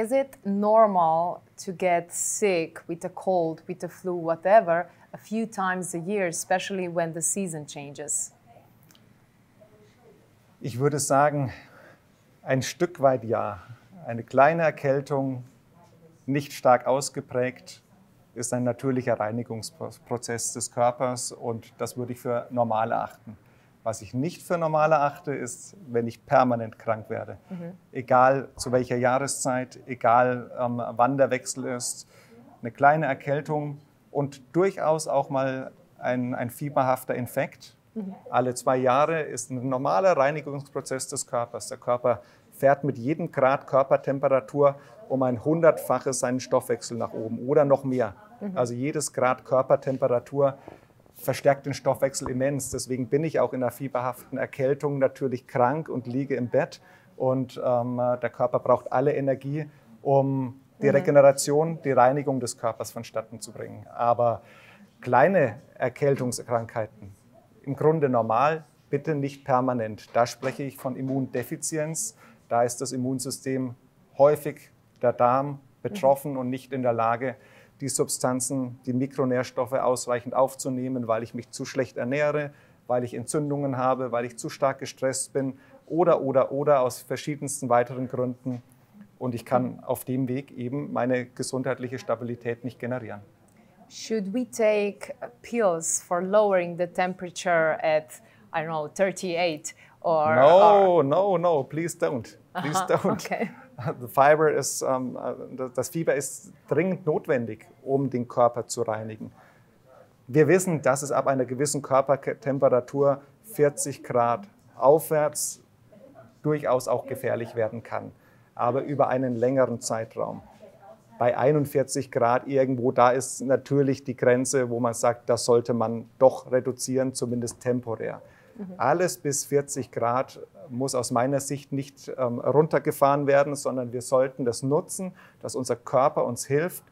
Is it normal to get sick with a cold, with a flu, whatever, a few times a year, especially when the season changes? Ich würde sagen, ein Stück weit ja. Eine kleine Erkältung, nicht stark ausgeprägt, ist ein natürlicher Reinigungsprozess des Körpers und das würde ich für normal erachten. Was ich nicht für normal erachte, ist, wenn ich permanent krank werde. Egal zu welcher Jahreszeit, egal wann der Wechsel ist. Eine kleine Erkältung und durchaus auch mal ein fieberhafter Infekt. Alle 2 Jahre ist ein normaler Reinigungsprozess des Körpers. Der Körper fährt mit jedem Grad Körpertemperatur um ein 100-faches seinen Stoffwechsel nach oben oder noch mehr. Also jedes Grad Körpertemperatur verstärkt den Stoffwechsel immens. Deswegen bin ich auch in einer fieberhaften Erkältung natürlich krank und liege im Bett. Und der Körper braucht alle Energie, um die Regeneration, die Reinigung des Körpers vonstatten zu bringen. Aber kleine Erkältungskrankheiten, im Grunde normal, bitte nicht permanent. Da spreche ich von Immundefizienz. Da ist das Immunsystem häufig, der Darm, betroffen und nicht in der Lage, die Substanzen, die Mikronährstoffe ausreichend aufzunehmen, weil ich mich zu schlecht ernähre, weil ich Entzündungen habe, weil ich zu stark gestresst bin oder aus verschiedensten weiteren Gründen. Und ich kann auf dem Weg eben meine gesundheitliche Stabilität nicht generieren. Should we take pills for lowering the temperature at, I don't know, 38 or... No, please don't. Please don't. Okay. Das Fieber ist dringend notwendig, um den Körper zu reinigen. Wir wissen, dass es ab einer gewissen Körpertemperatur 40 Grad aufwärts durchaus auch gefährlich werden kann, aber über einen längeren Zeitraum. Bei 41 Grad irgendwo, da ist natürlich die Grenze, wo man sagt, das sollte man doch reduzieren, zumindest temporär. Alles bis 40 Grad muss aus meiner Sicht nicht runtergefahren werden, sondern wir sollten das nutzen, dass unser Körper uns hilft,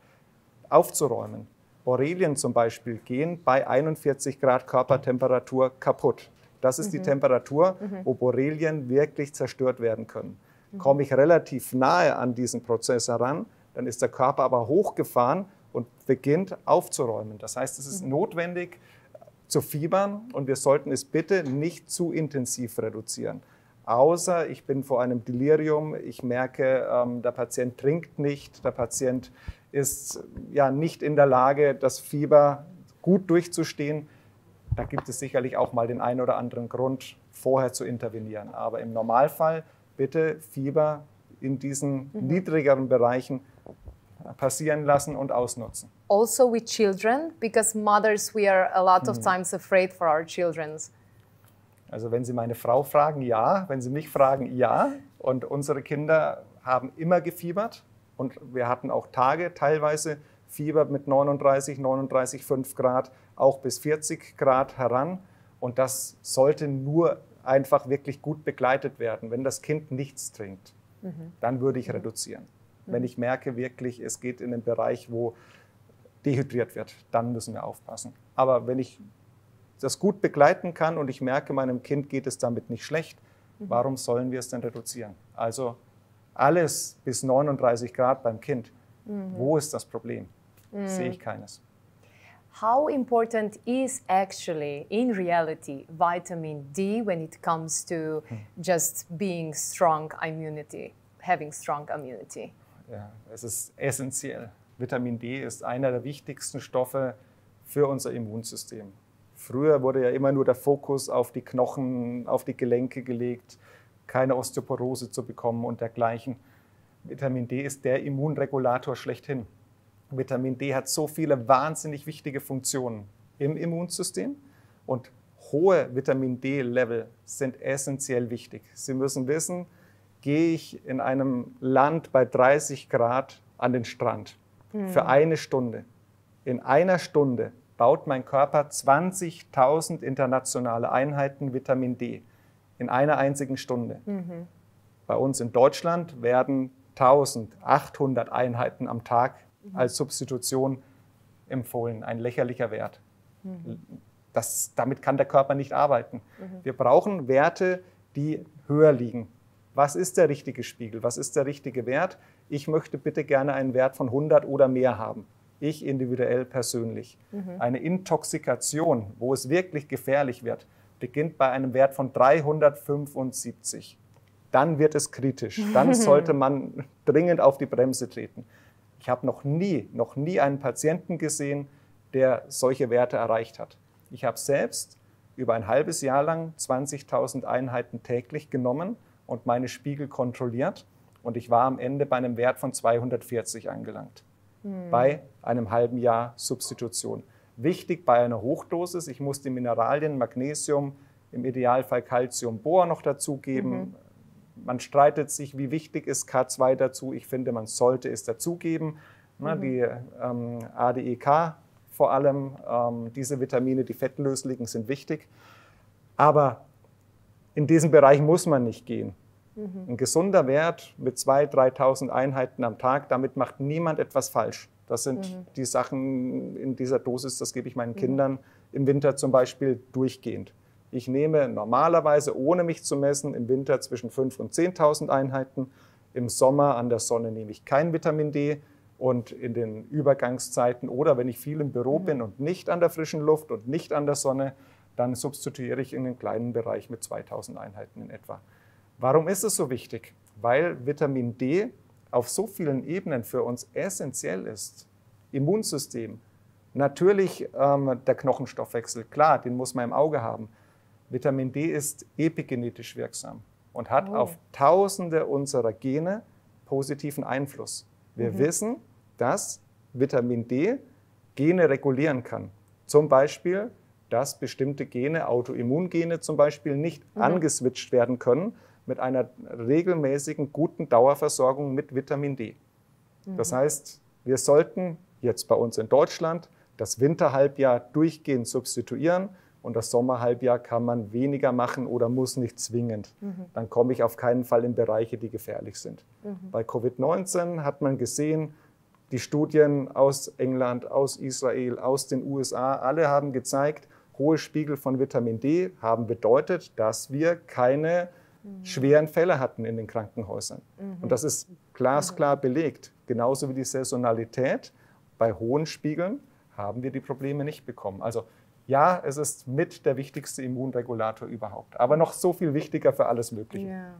aufzuräumen. Borrelien zum Beispiel gehen bei 41 Grad Körpertemperatur kaputt. Das ist die Temperatur, wo Borrelien wirklich zerstört werden können. Komme ich relativ nahe an diesen Prozess heran, dann ist der Körper aber hochgefahren und beginnt aufzuräumen. Das heißt, es ist notwendig, zu fiebern und wir sollten es bitte nicht zu intensiv reduzieren. Außer ich bin vor einem Delirium, ich merke, der Patient trinkt nicht, der Patient ist ja nicht in der Lage, das Fieber gut durchzustehen. Da gibt es sicherlich auch mal den einen oder anderen Grund, vorher zu intervenieren. Aber im Normalfall bitte Fieber in diesen niedrigeren Bereichen passieren lassen und ausnutzen. Also with children, because mothers, we are a lot of times afraid for our children. Also wenn Sie meine Frau fragen, ja. Wenn Sie mich fragen, ja. Und unsere Kinder haben immer gefiebert. Und wir hatten auch Tage, teilweise Fieber mit 39,5 Grad, auch bis 40 Grad heran. Und das sollte nur einfach wirklich gut begleitet werden. Wenn das Kind nichts trinkt, dann würde ich reduzieren. Wenn ich merke wirklich, es geht in den Bereich, wo dehydriert wird, dann müssen wir aufpassen. Aber wenn ich das gut begleiten kann und ich merke, meinem Kind geht es damit nicht schlecht, warum sollen wir es denn reduzieren? Also alles bis 39 Grad beim Kind. Wo ist das Problem? Sehe ich keines. How important is actually, in reality, vitamin D when it comes to just being strong immunity, having strong immunity? Ja, es ist essentiell. Vitamin D ist einer der wichtigsten Stoffe für unser Immunsystem. Früher wurde ja immer nur der Fokus auf die Knochen, auf die Gelenke gelegt, keine Osteoporose zu bekommen und dergleichen. Vitamin D ist der Immunregulator schlechthin. Vitamin D hat so viele wahnsinnig wichtige Funktionen im Immunsystem und hohe Vitamin D-Level sind essentiell wichtig. Sie müssen wissen, gehe ich in einem Land bei 30 Grad an den Strand für eine Stunde. In einer Stunde baut mein Körper 20.000 internationale Einheiten Vitamin D in einer einzigen Stunde. Bei uns in Deutschland werden 1.800 Einheiten am Tag als Substitution empfohlen. Ein lächerlicher Wert. Damit kann der Körper nicht arbeiten. Wir brauchen Werte, die höher liegen. Was ist der richtige Spiegel? Was ist der richtige Wert? ich möchte bitte gerne einen Wert von 100 oder mehr haben. Ich individuell persönlich. Eine Intoxikation, wo es wirklich gefährlich wird, beginnt bei einem Wert von 375. Dann wird es kritisch. Dann sollte man dringend auf die Bremse treten. Ich habe noch nie einen Patienten gesehen, der solche Werte erreicht hat. Ich habe selbst über ein halbes Jahr lang 20.000 Einheiten täglich genommen und meine Spiegel kontrolliert. Und ich war am Ende bei einem Wert von 240 angelangt. Bei einem halben Jahr Substitution. Wichtig bei einer Hochdosis, ich muss die Mineralien, Magnesium, im Idealfall Calcium, Bohr noch dazugeben. Man streitet sich, wie wichtig ist K2 dazu. Ich finde, man sollte es dazugeben. Die ADEK vor allem, diese Vitamine, die fettlöslichen, sind wichtig. Aber in diesem Bereich muss man nicht gehen. Ein gesunder Wert mit 2.000, 3.000 Einheiten am Tag, damit macht niemand etwas falsch. Das sind die Sachen in dieser Dosis, das gebe ich meinen Kindern im Winter zum Beispiel durchgehend. Ich nehme normalerweise, ohne mich zu messen, im Winter zwischen 5.000 und 10.000 Einheiten. Im Sommer an der Sonne nehme ich kein Vitamin D. Und in den Übergangszeiten oder wenn ich viel im Büro bin und nicht an der frischen Luft und nicht an der Sonne, dann substituiere ich in den kleinen Bereich mit 2.000 Einheiten in etwa. Warum ist es so wichtig? Weil Vitamin D auf so vielen Ebenen für uns essentiell ist. Immunsystem, natürlich der Knochenstoffwechsel, klar, den muss man im Auge haben. Vitamin D ist epigenetisch wirksam und hat auf Tausende unserer Gene positiven Einfluss. Wir wissen, dass Vitamin D Gene regulieren kann. Zum Beispiel, dass bestimmte Gene, Autoimmungene zum Beispiel, nicht angeswitcht werden können mit einer regelmäßigen, guten Dauerversorgung mit Vitamin D. Das heißt, wir sollten jetzt bei uns in Deutschland das Winterhalbjahr durchgehend substituieren und das Sommerhalbjahr kann man weniger machen oder muss nicht zwingend. Dann komme ich auf keinen Fall in Bereiche, die gefährlich sind. Bei Covid-19 hat man gesehen, die Studien aus England, aus Israel, aus den USA, alle haben gezeigt, hohe Spiegel von Vitamin D haben bedeutet, dass wir keine schweren Fälle hatten in den Krankenhäusern. Und das ist glasklar belegt. Genauso wie die Saisonalität. Bei hohen Spiegeln haben wir die Probleme nicht bekommen. Also ja, es ist mit der wichtigste Immunregulator überhaupt. Aber noch so viel wichtiger für alles Mögliche. Ja.